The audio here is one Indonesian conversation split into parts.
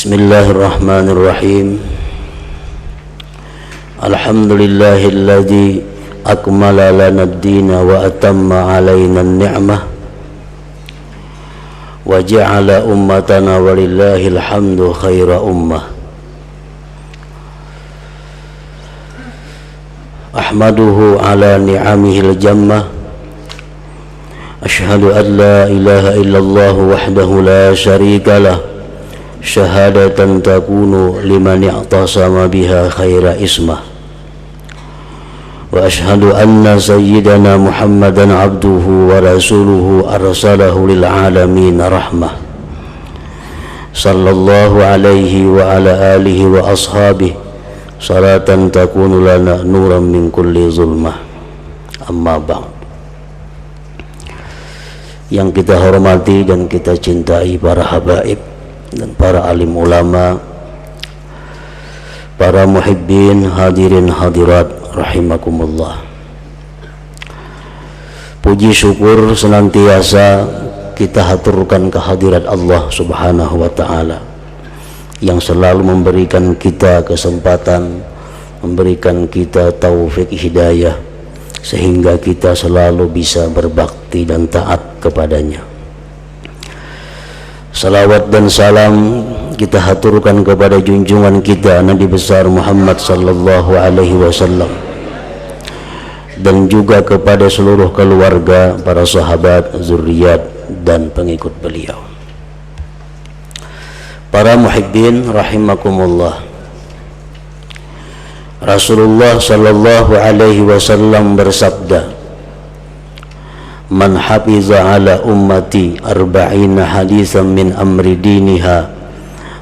Bismillahirrahmanirrahim. Alhamdulillahilladzi akmala lana ad-dina wa atamma alaina an-ni'mah wa ja'ala ummatana walillahil hamdu khaira ummah. Ahmaduhu ala ni'amihil jammah. Ashhadu an la ilaha illallah wahdahu la syarika lah, syahadatan takunu liman i'tasama biha khaira ismah. Wa ashhadu anna sayyidana Muhammadan abduhu wa rasuluhu arsalahu lil alamin rahmah. Sallallahu alaihi wa ala alihi wa ashabihi salatan takunu lana nuran min kulli zulmah. Amma ba'd. Yang kita hormati dan kita cintai para habaib dan para alim ulama, para muhibbin, hadirin hadirat rahimakumullah. Puji syukur senantiasa kita haturkan kehadirat Allah Subhanahu wa ta'ala yang selalu memberikan kita kesempatan, memberikan kita taufik hidayah sehingga kita selalu bisa berbakti dan taat kepadanya. Salawat dan salam kita haturkan kepada junjungan kita Nabi besar Muhammad sallallahu alaihi wasallam dan juga kepada seluruh keluarga, para sahabat, zuriat dan pengikut beliau. Para muhibbin rahimakumullah. Rasulullah sallallahu alaihi wasallam bersabda, "Man hafiza ala ummati arba'ina hadisan min amri diniha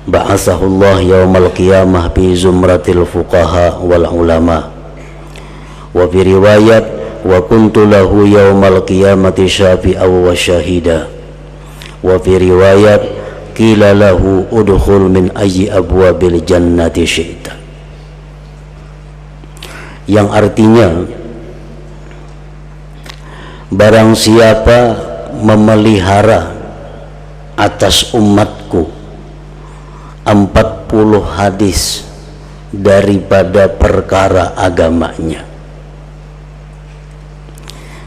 ba'athahullah yaumal qiyamah fi zumratil fuqaha wal ulama." Wa fi riwayat, "Wa kuntu lahu yaumal qiyamati syafi'aw wa syahida." Wa fi riwayat, "Qila lahu udkhul min ayyi abwabil jannati syi'ta." Yang artinya, barang siapa memelihara atas umatku 40 hadis daripada perkara agamanya.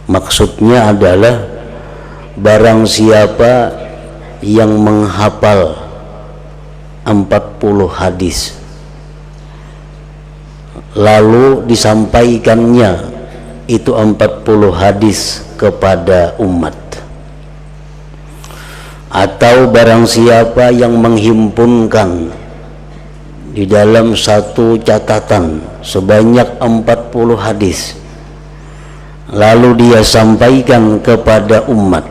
Maksudnya adalah barang siapa yang menghafal 40 hadis lalu disampaikannya itu 40 hadis kepada umat, atau barang siapa yang menghimpunkan di dalam satu catatan sebanyak 40 hadis lalu dia sampaikan kepada umat,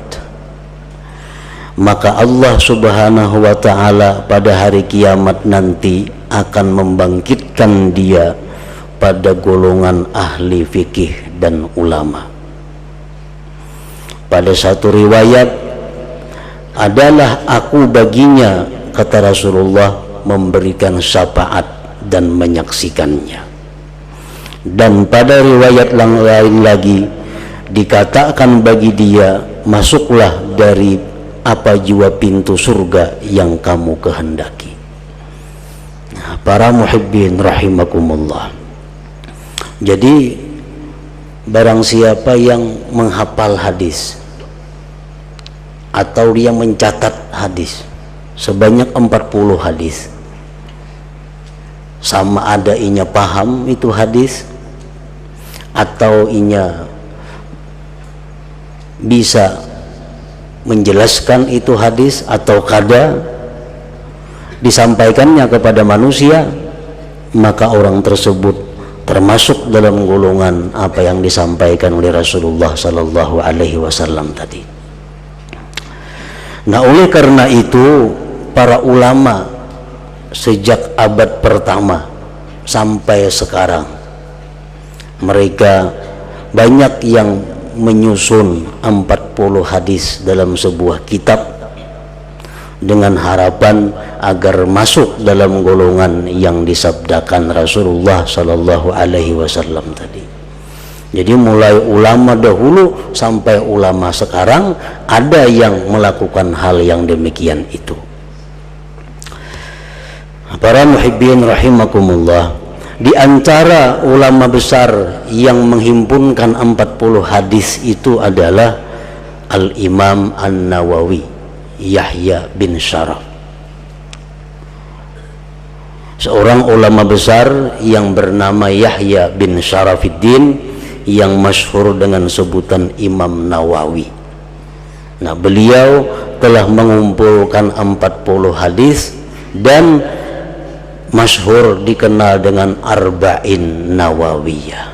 maka Allah Subhanahu wa ta'ala pada hari kiamat nanti akan membangkitkan dia pada golongan ahli fikih dan ulama. Pada satu riwayat, adalah aku baginya, kata Rasulullah, memberikan syafaat dan menyaksikannya. Dan pada riwayat lain lagi dikatakan bagi dia, masuklah dari apa jua pintu surga yang kamu kehendaki. Nah, para muhibbin rahimakumullah. Jadi barang siapa yang menghafal hadis atau dia mencatat hadis sebanyak 40 hadis, sama ada inya paham itu hadis atau inya bisa menjelaskan itu hadis atau kada disampaikannya kepada manusia, maka orang tersebut termasuk dalam golongan apa yang disampaikan oleh Rasulullah sallallahu alaihi wasallam tadi. Nah, oleh karena itu para ulama sejak abad pertama sampai sekarang mereka banyak yang menyusun 40 hadis dalam sebuah kitab dengan harapan agar masuk dalam golongan yang disabdakan Rasulullah sallallahu alaihi wasallam tadi. Jadi mulai ulama dahulu sampai ulama sekarang ada yang melakukan hal yang demikian itu. Para muhibbin rahimakumullah, di antara ulama besar yang menghimpunkan 40 hadis itu adalah Al-Imam An-Nawawi, Yahya bin Syaraf. Seorang ulama besar yang bernama Yahya bin Syarafiddin yang masyhur dengan sebutan Imam Nawawi. Nah, beliau telah mengumpulkan 40 hadis dan masyhur dikenal dengan Arba'in Nawawiyah.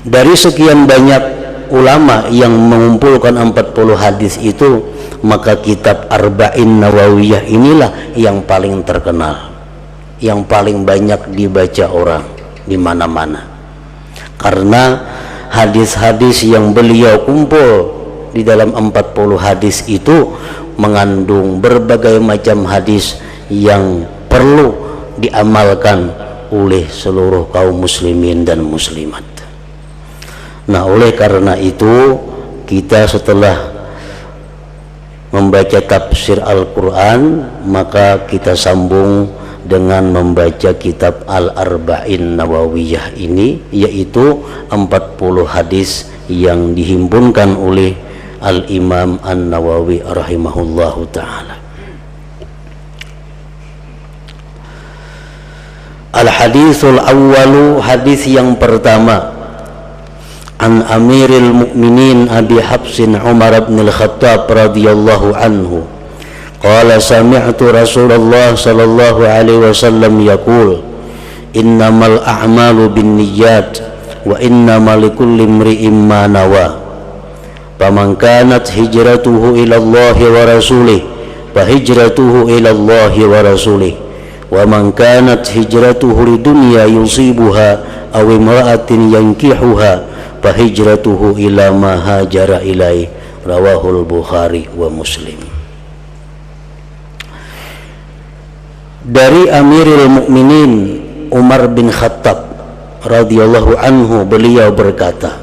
Dari sekian banyak ulama yang mengumpulkan 40 hadis itu, maka kitab Arba'in Nawawiyah inilah yang paling terkenal, yang paling banyak dibaca orang di mana-mana. Karena hadis-hadis yang beliau kumpul di dalam 40 hadis itu mengandung berbagai macam hadis yang perlu diamalkan oleh seluruh kaum muslimin dan muslimat. Nah, oleh karena itu kita setelah membaca tafsir Al-Quran, maka kita sambung dengan membaca kitab Al-Arba'in Nawawiyah ini, yaitu 40 hadis yang dihimpun oleh Al-Imam An-Nawawi rahimahullahu ta'ala. Al-hadithul awwalu, hadis yang pertama, an Amiril Mukminin Abi Hafsin Umar bin Al-Khattab radhiyallahu anhu qala sami'tu Rasulullah sallallahu alaihi wasallam yaqul innamal a'malu binniyat wa innamal likulli imri'in ma nawa faman kanat hijratuhu ila Allah wa rasulih fa hijratuhu ila Allah wa rasulih wa man kanat hijratuhu lidunya yusibuha aw imra'atin yankihuha fa hijratuhu ila ma hajara ilai, rawahul Bukhari wa Muslim. Dari Amirul Mukminin Umar bin Khattab radhiyallahu anhu, beliau berkata,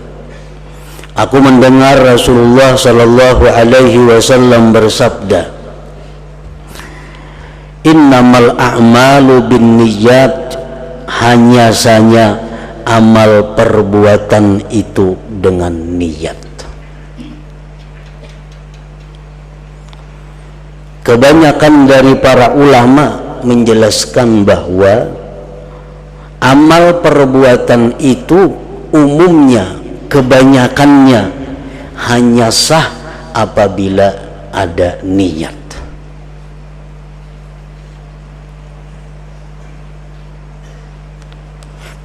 aku mendengar Rasulullah sallallahu alaihi wasallam bersabda, innamal a'malu binniyat, hanya saja amal perbuatan itu dengan niat. Kebanyakan dari para ulama menjelaskan bahwa amal perbuatan itu umumnya, kebanyakannya hanya sah apabila ada niat.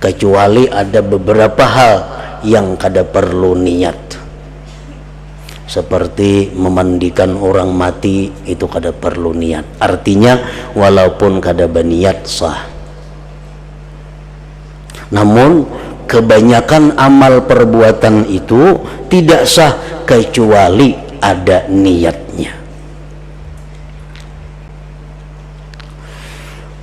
Kecuali ada beberapa hal yang kada perlu niat, seperti memandikan orang mati, itu kada perlu niat. Artinya walaupun kada berniat sah. Namun kebanyakan amal perbuatan itu tidak sah kecuali ada niatnya.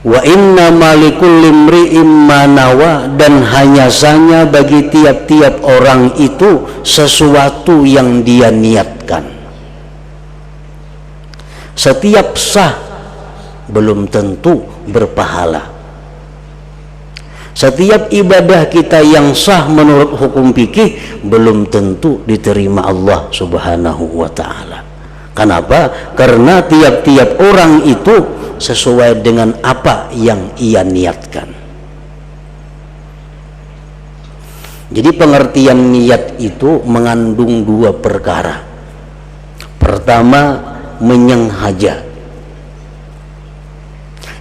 Wa inna malikulli imri'in ma nawa, dan hanya saja bagi tiap-tiap orang itu sesuatu yang dia niatkan. Setiap sah belum tentu berpahala. Setiap ibadah kita yang sah menurut hukum fikih belum tentu diterima Allah Subhanahu wa ta'ala. Kenapa? Karena tiap-tiap orang itu sesuai dengan apa yang ia niatkan. Jadi pengertian niat itu mengandung dua perkara. Pertama, menyengaja.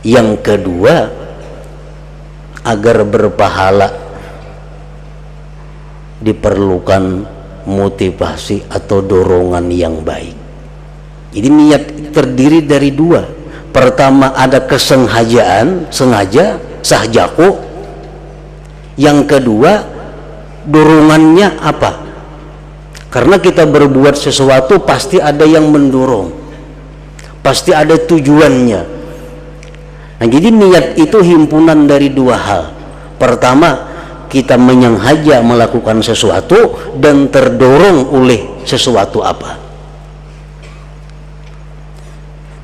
Yang kedua, agar berpahala diperlukan motivasi atau dorongan yang baik. Jadi niat terdiri dari dua. Pertama ada kesengajaan, sengaja, sahjaku. Yang kedua, dorongannya apa? Karena kita berbuat sesuatu pasti ada yang mendorong, pasti ada tujuannya. Nah, jadi niat itu himpunan dari dua hal. Pertama, kita menyengaja melakukan sesuatu dan terdorong oleh sesuatu apa.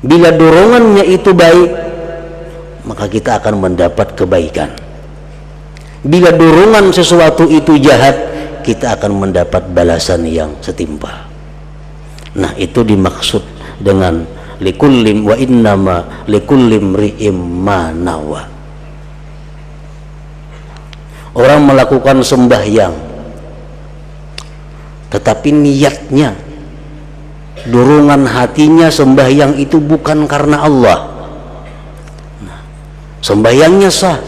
Bila dorongannya itu baik, maka kita akan mendapat kebaikan. Bila dorongan sesuatu itu jahat, kita akan mendapat balasan yang setimpal. Nah, itu dimaksud dengan likullim wa innama likullim ri'im ma nawa. Orang melakukan sembahyang, tetapi niatnya, dorongan hatinya sembahyang itu bukan karena Allah. Nah, sembahyangnya sah,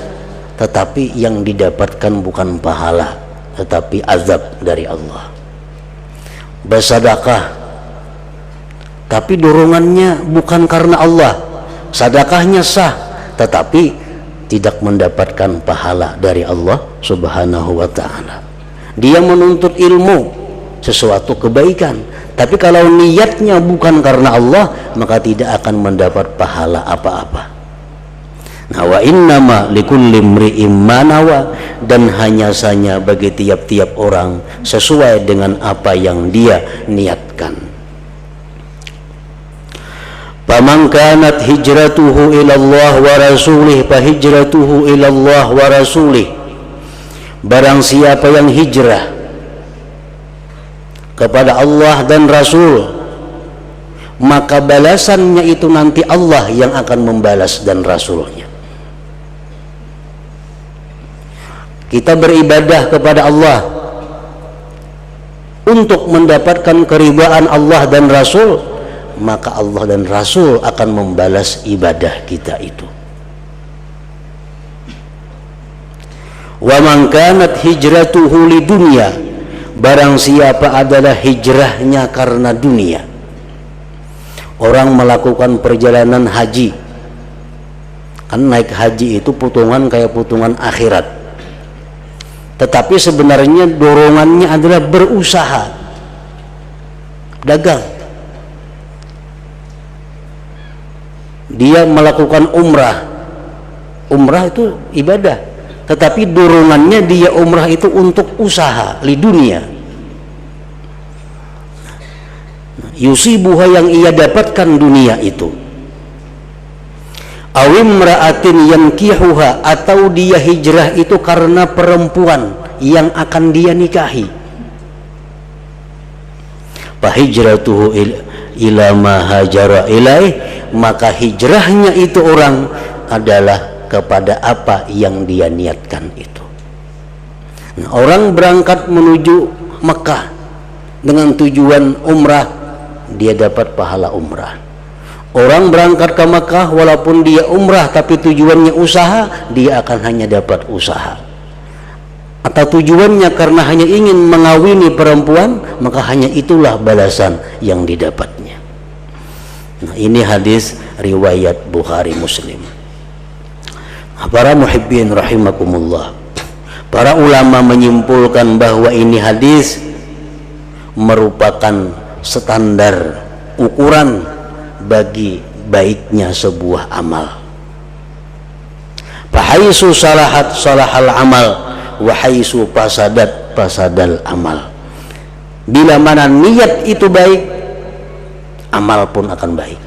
tetapi yang didapatkan bukan pahala, tetapi azab dari Allah. Bersedekah, tapi dorongannya bukan karena Allah, sedekahnya sah, tetapi tidak mendapatkan pahala dari Allah Subhanahu wa ta'ala. Dia menuntut ilmu, sesuatu kebaikan, tapi kalau niatnya bukan karena Allah, maka tidak akan mendapat pahala apa-apa. Nah, wa innama likulli imri'in ma nawa, dan hanya saja bagi tiap-tiap orang sesuai dengan apa yang dia niatkan. Faman kanat hijratuhu ila Allah wa rasulih fa hijratuhu ila Allah wa rasulih. Barang siapa yang hijrah kepada Allah dan Rasul, maka balasannya itu nanti Allah yang akan membalas dan Rasulnya. Kita beribadah kepada Allah untuk mendapatkan keridhaan Allah dan Rasul, maka Allah dan Rasul akan membalas ibadah kita itu. Wa man kanat hijratuhu lidunya, barang siapa adalah hijrahnya karena dunia. Orang melakukan perjalanan haji, kan naik haji itu putungan kayak putungan akhirat, tetapi sebenarnya dorongannya adalah berusaha, dagang. Dia melakukan umrah, umrah itu ibadah, tetapi dorongannya dia umrah itu untuk usaha di dunia. Yusibuha, yang ia dapatkan dunia itu. Awimra'atin yankihuha, atau dia hijrah itu karena perempuan yang akan dia nikahi. Fahijratuhu ila ma hajara ilaih, maka hijrahnya itu orang adalah kepada apa yang dia niatkan itu. Nah, orang berangkat menuju Mekah dengan tujuan umrah, dia dapat pahala umrah. Orang berangkat ke Mekah walaupun dia umrah tapi tujuannya usaha, dia akan hanya dapat usaha. Atau tujuannya karena hanya ingin mengawini perempuan, maka hanya itulah balasan yang didapatnya. Nah, ini hadis riwayat Bukhari Muslim. Para muhibbin rahimakumullah, para ulama menyimpulkan bahwa ini hadis merupakan standar ukuran bagi baiknya sebuah amal. Fahaisu salahat salahal amal, wahaisu fasadat fasadal amal. Bila mana niat itu baik, amal pun akan baik.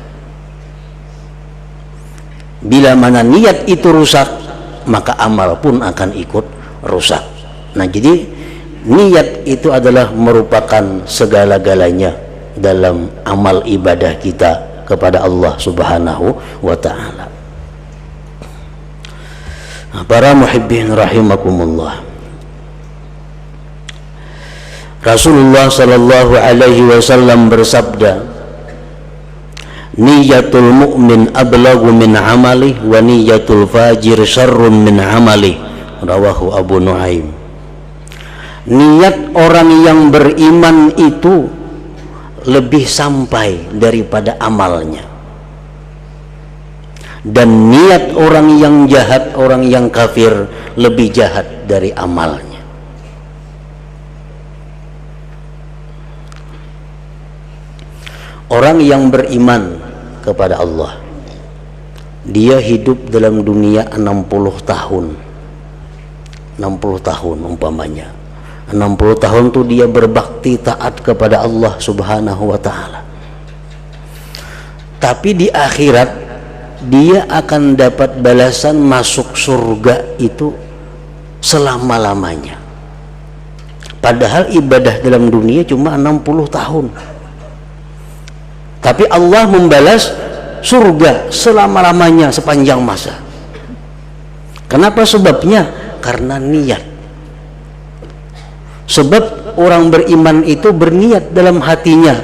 Bila mana niat itu rusak, maka amal pun akan ikut rusak. Nah, jadi niat itu adalah merupakan segala-galanya dalam amal ibadah kita kepada Allah Subhanahu wa ta'ala. Para muhibbin rahimakumullah, Rasulullah sallallahu alaihi wasallam bersabda, niyatul mu'min ablagu min amali wa niyatul fajir syarrun min amali. Rawahu Abu Nuaim. Niat orang yang beriman itu lebih sampai daripada amalnya, dan niat orang yang jahat, orang yang kafir, lebih jahat dari amalnya. Orang yang beriman kepada Allah, dia hidup dalam dunia 60 tahun 60 tahun umpamanya. 60 tahun itu dia berbakti taat kepada Allah Subhanahu wa ta'ala. tapi di akhirat dia akan dapat balasan masuk surga itu selama-lamanya. Padahal ibadah dalam dunia cuma 60 tahun, tapi Allah membalas surga selama-lamanya, sepanjang masa. Kenapa sebabnya? Karena niat. Sebab orang beriman itu berniat dalam hatinya,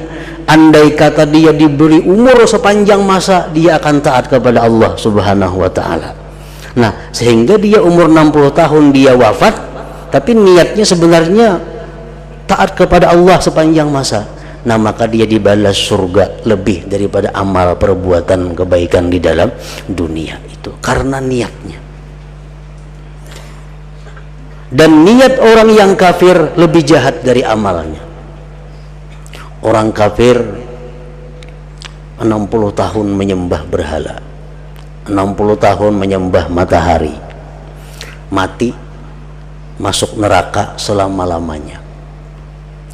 andai kata dia diberi umur sepanjang masa, dia akan taat kepada Allah Subhanahu wa ta'ala. Nah, sehingga dia umur 60 tahun dia wafat, tapi niatnya sebenarnya taat kepada Allah sepanjang masa. Nah, maka dia dibalas surga lebih daripada amal perbuatan kebaikan di dalam dunia itu, karena niatnya. Dan niat orang yang kafir lebih jahat dari amalnya. Orang kafir 60 tahun menyembah berhala, 60 tahun menyembah matahari, mati masuk neraka selama-lamanya.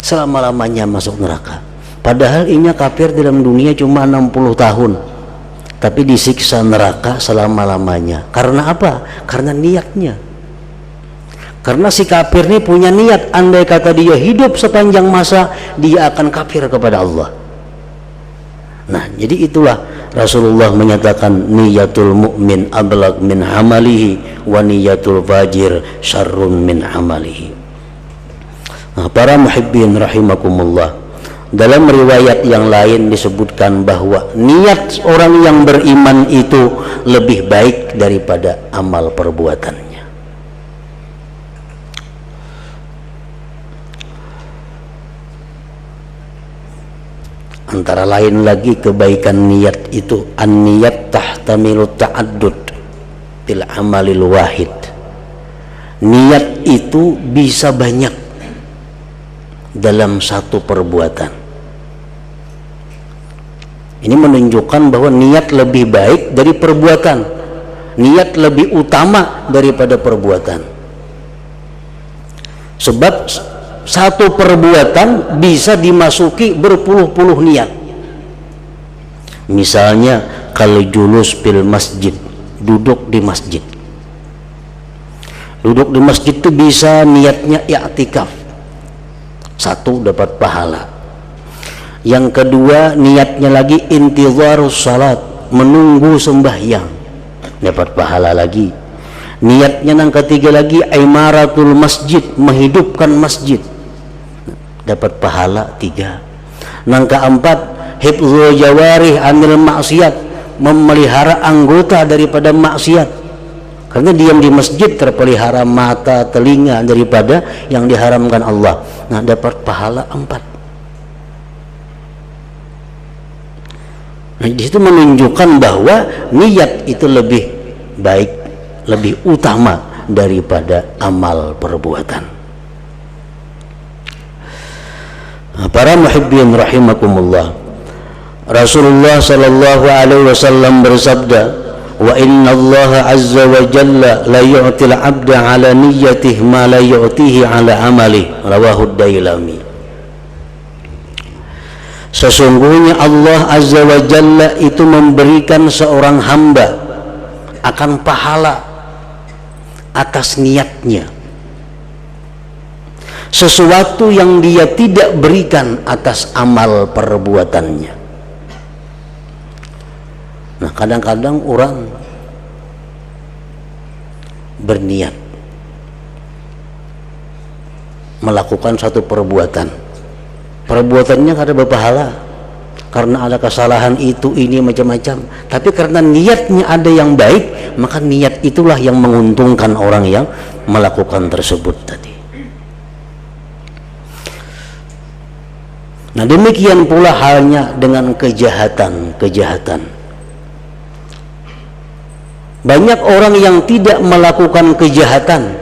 Selama-lamanya masuk neraka. Padahal ini kafir dalam dunia cuma 60 tahun, tapi disiksa neraka selama-lamanya. Karena apa? Karena niatnya. Karena si kafir ini punya niat, andai kata dia hidup sepanjang masa, dia akan kafir kepada Allah. Nah, jadi itulah Rasulullah menyatakan niyatul mu'min ablag min amalihi wa niyatul fajir syarrun min amalihi. Nah, para muhibbin rahimakumullah, dalam riwayat yang lain disebutkan bahwa niat orang yang beriman itu lebih baik daripada amal perbuatannya. Antara lain lagi kebaikan niat itu, an-niyat tahtamilu ta'addud bil amalil wahid. Niat itu bisa banyak dalam satu perbuatan. Ini menunjukkan bahwa niat lebih baik dari perbuatan. Niat lebih utama daripada perbuatan. Sebab satu perbuatan bisa dimasuki berpuluh-puluh niat. Misalnya kalau julus fil masjid, duduk di masjid. Duduk di masjid itu bisa niatnya i'tikaf, satu dapat pahala. Yang kedua niatnya lagi intizarus salat, menunggu sembahyang, dapat pahala lagi. Niatnya yang ketiga lagi imaratul masjid, menghidupkan masjid, dapat pahala 3. Yang keempat hifdzul jawarih anil maksiat, memelihara anggota daripada maksiat. Karena diam di masjid terpelihara mata, telinga daripada yang diharamkan Allah. Nah, dapat pahala 4. Nah, di situ menunjukkan bahwa niat itu lebih baik, lebih utama daripada amal perbuatan. Nah, para muhibbin rahimakumullah, Rasulullah sallallahu alaihi wasallam bersabda, wa inna Allah azza wa jalla la yu'til 'abda 'ala niyyatihi ma la yu'tihi 'ala amalihi, rawahu Dailami. Sesungguhnya Allah azza wa jalla itu memberikan seorang hamba akan pahala atas niatnya sesuatu yang dia tidak berikan atas amal perbuatannya. Nah, kadang-kadang orang berniat melakukan satu perbuatannya kada berpahala karena ada kesalahan itu ini macam-macam, tapi karena niatnya ada yang baik, maka niat itulah yang menguntungkan orang yang melakukan tersebut tadi. Nah, demikian pula halnya dengan kejahatan. Banyak orang yang tidak melakukan kejahatan,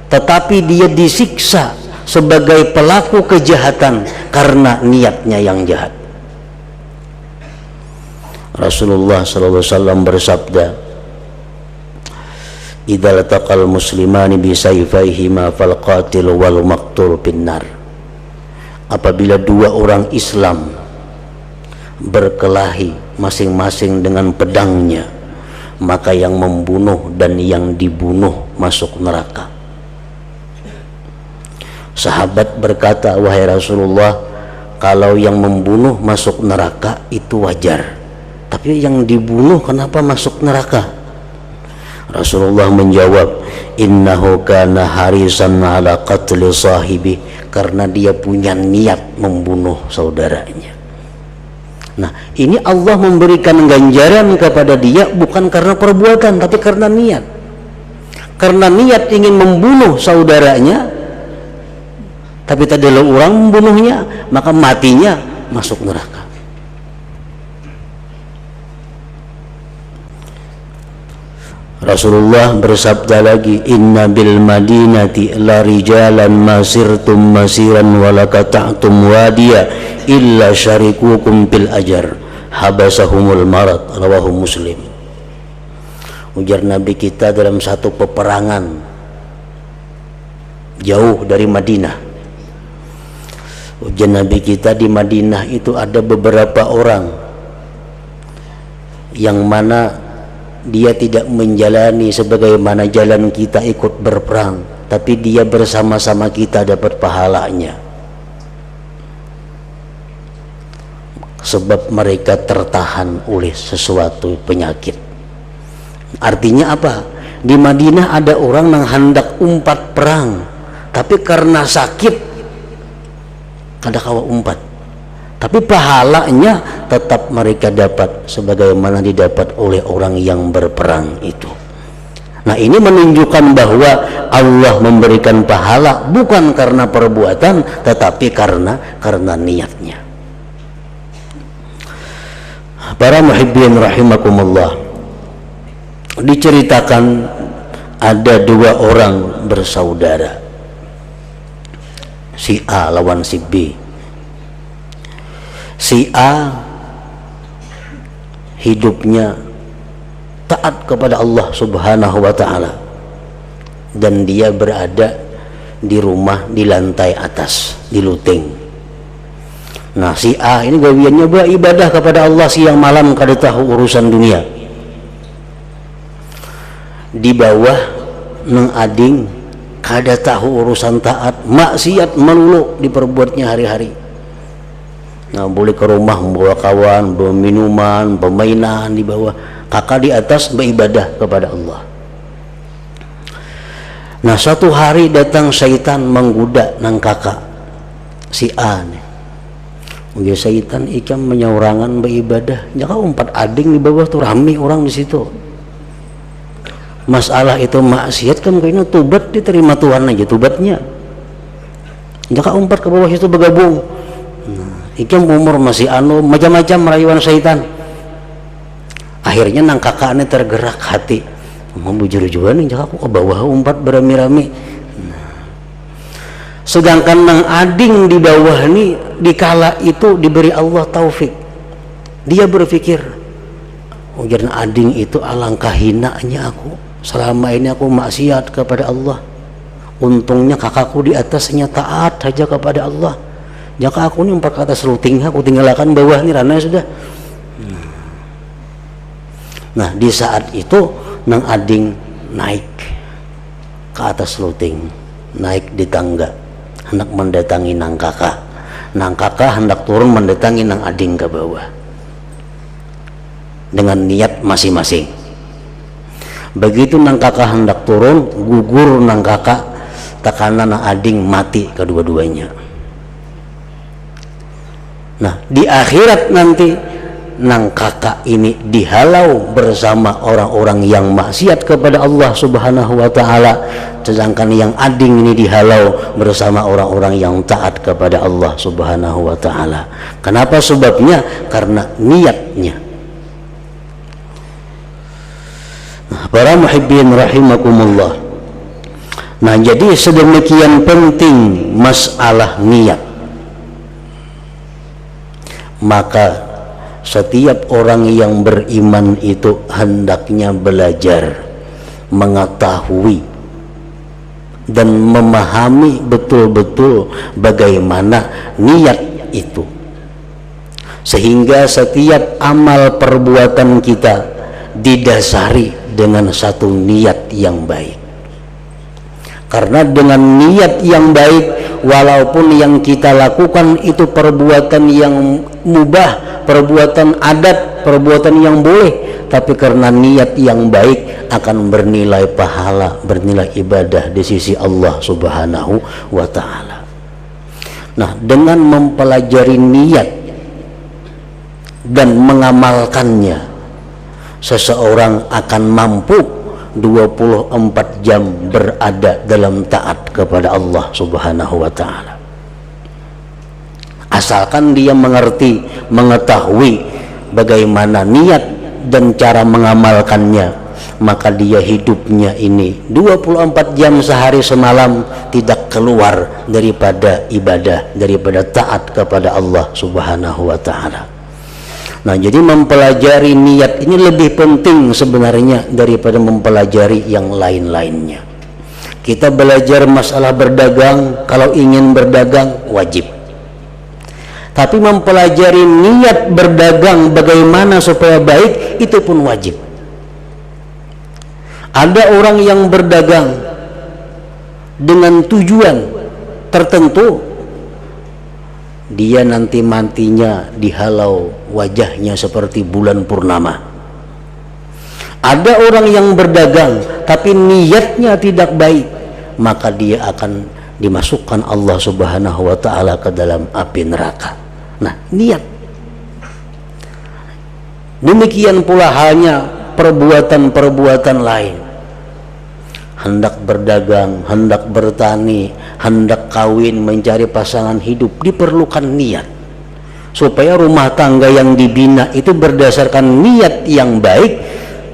tetapi dia disiksa sebagai pelaku kejahatan karena niatnya yang jahat. Rasulullah sallallahu alaihi wasallam bersabda, "Idza lataqal muslimani bi sayfayhima fal qatil wal maqtul finnar." Apabila dua orang Islam berkelahi masing-masing dengan pedangnya, maka yang membunuh dan yang dibunuh masuk neraka. Sahabat berkata, wahai Rasulullah, kalau yang membunuh masuk neraka itu wajar, tapi yang dibunuh kenapa masuk neraka? Rasulullah menjawab, innahu kana harisan ala qatli sahibi, karena dia punya niat membunuh saudaranya. Nah, ini Allah memberikan ganjaran kepada dia bukan karena perbuatan, tapi karena niat. Karena niat ingin membunuh saudaranya, tapi tadi orang membunuhnya, maka matinya masuk neraka. Rasulullah bersabda lagi, inna bil madinati la rijalan masirtum masiran walakata'tum wadiya illa syarikukum bil ajar habasahumul marad, rawahu Muslim. Ujar Nabi kita dalam satu peperangan jauh dari Madinah. Ujar Nabi kita di Madinah itu ada beberapa orang yang mana dia tidak menjalani sebagaimana jalan kita ikut berperang, tapi dia bersama-sama kita dapat pahalanya, sebab mereka tertahan oleh sesuatu penyakit. Artinya apa? Di Madinah ada orang yang hendak umpat perang, tapi karena sakit kada kawa umpat, tapi pahalanya tetap mereka dapat sebagaimana didapat oleh orang yang berperang itu. Nah, ini menunjukkan bahwa Allah memberikan pahala bukan karena perbuatan, tetapi karena niatnya. Para muhibbin rahimakumullah, diceritakan ada dua orang bersaudara, si A lawan si B. Si A hidupnya taat kepada Allah Subhanahu wa ta'ala, dan dia berada di rumah di lantai atas, di luteng. Nah, si A ini gawiannya beribadah kepada Allah siang malam, kada tahu urusan dunia. Di bawah neng ading kada tahu urusan taat, maksiat melulu diperbuatnya hari-hari. Nah, boleh ke rumah membawa kawan, bawa minuman, permainan di bawah, kakak di atas beribadah kepada Allah. Nah, suatu hari datang syaitan menggoda nang kakak si A nih. Uya syaitan ikan menyaurangan beribadah, jaka umpat ading di bawah tuh rame orang di situ. Masalah itu maksiat kan kayaknya tobat diterima Tuhan aja tobatnya. Jaka umpat ke bawah itu bergabung. Ikan umur masih macam-macam rayuan syaitan. Akhirnya nang kakaknya tergerak hati, mau bujur juga nih jaka aku ke bawah umpat berami-rami. Sedangkan nang ading di bawah ini dikala itu diberi Allah taufik, dia berpikir, ujar ading itu alangkah hinanya aku, selama ini aku maksiat kepada Allah, untungnya kakakku di atasnya taat saja kepada Allah. Jika aku ini empat kata seluting, aku tinggalkan bawah ini rana sudah. Nah, di saat itu nang ading naik ke atas seluting, naik di tangga, hendak mendatangi nang kakak. Nang kakak hendak turun mendatangi nang ading ke bawah dengan niat masing-masing. Begitu nang kakak hendak turun, gugur nang kakak, takana nang ading mati kedua-duanya. Nah, di akhirat nanti nang kakak ini dihalau bersama orang-orang yang maksiat kepada Allah Subhanahu wa ta'ala, sedangkan yang ading ini dihalau bersama orang-orang yang taat kepada Allah Subhanahu wa ta'ala. Kenapa sebabnya? Karena niatnya. Nah, para muhibbin rahimakumullah, nah jadi sedemikian penting masalah niat. Maka setiap orang yang beriman itu hendaknya belajar mengetahui dan memahami betul-betul bagaimana niat itu, sehingga setiap amal perbuatan kita didasari dengan satu niat yang baik. Karena dengan niat yang baik, walaupun yang kita lakukan itu perbuatan yang mubah, perbuatan adat, perbuatan yang boleh, tapi karena niat yang baik akan bernilai pahala, bernilai ibadah di sisi Allah Subhanahu wa ta'ala. Nah, dengan mempelajari niat dan mengamalkannya, seseorang akan mampu 24 jam berada dalam taat kepada Allah Subhanahu wa ta'ala. Asalkan dia mengerti, mengetahui bagaimana niat dan cara mengamalkannya, maka dia hidupnya ini 24 jam sehari semalam tidak keluar daripada ibadah, daripada taat kepada Allah Subhanahu wa ta'ala. Nah, jadi mempelajari niat ini lebih penting sebenarnya daripada mempelajari yang lain-lainnya. Kita belajar masalah berdagang, kalau ingin berdagang wajib. Tapi mempelajari niat berdagang bagaimana supaya baik, itu pun wajib. Ada orang yang berdagang dengan tujuan tertentu, dia nanti matinya dihalau wajahnya seperti bulan purnama. Ada orang yang berdagang tapi niatnya tidak baik, maka dia akan dimasukkan Allah Subhanahu wa ta'ala ke dalam api neraka. Nah, niat. Demikian pula halnya perbuatan-perbuatan lain. Hendak berdagang, hendak bertani, hendak kawin, mencari pasangan hidup, diperlukan niat supaya rumah tangga yang dibina itu berdasarkan niat yang baik,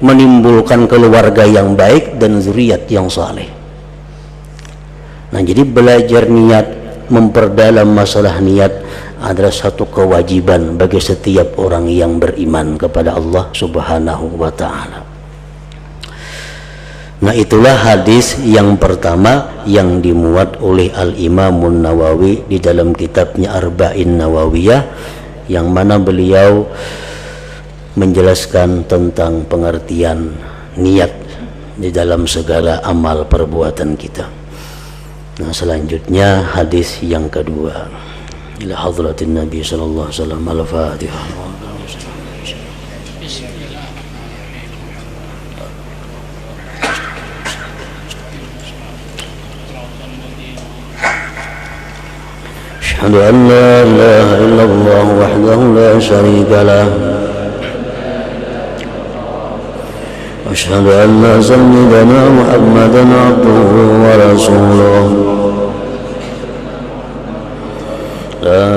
menimbulkan keluarga yang baik dan zuriat yang saleh. Nah, jadi belajar niat, memperdalam masalah niat adalah satu kewajiban bagi setiap orang yang beriman kepada Allah Subhanahu wa ta'ala. Nah, itulah hadis yang pertama yang dimuat oleh Al-Imamun Nawawi di dalam kitabnya Arba'in Nawawiyah, yang mana beliau menjelaskan tentang pengertian niat di dalam segala amal perbuatan kita. Nah, selanjutnya hadis yang kedua. Ila hadratin Nabi sallallahu alaihi wasallam. Al-Fatihah. أشهد أن لا إله إلا الله وحده لا شريك له وأشهد أن سيدنا محمدا عبده ورسوله لا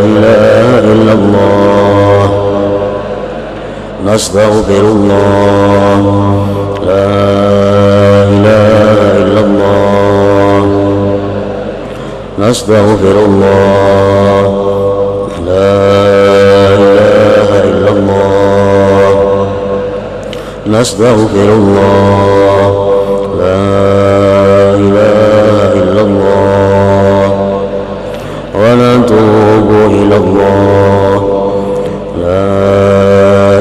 إله إلا الله نستغفر الله لا إله إلا الله نستغفر الله لا إله إلا الله نستغفر الله لا إله إلا الله ونتوب إلى الله لا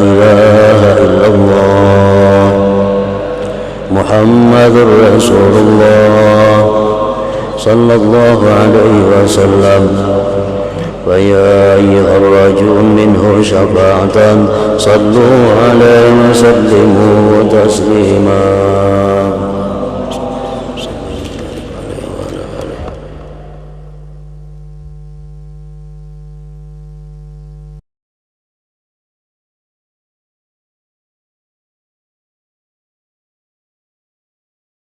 إله إلا الله محمد رسول الله صلى الله عليه وسلم ويا أيها الرجل منه شفاعة صلوا عليه وسلموا تسليما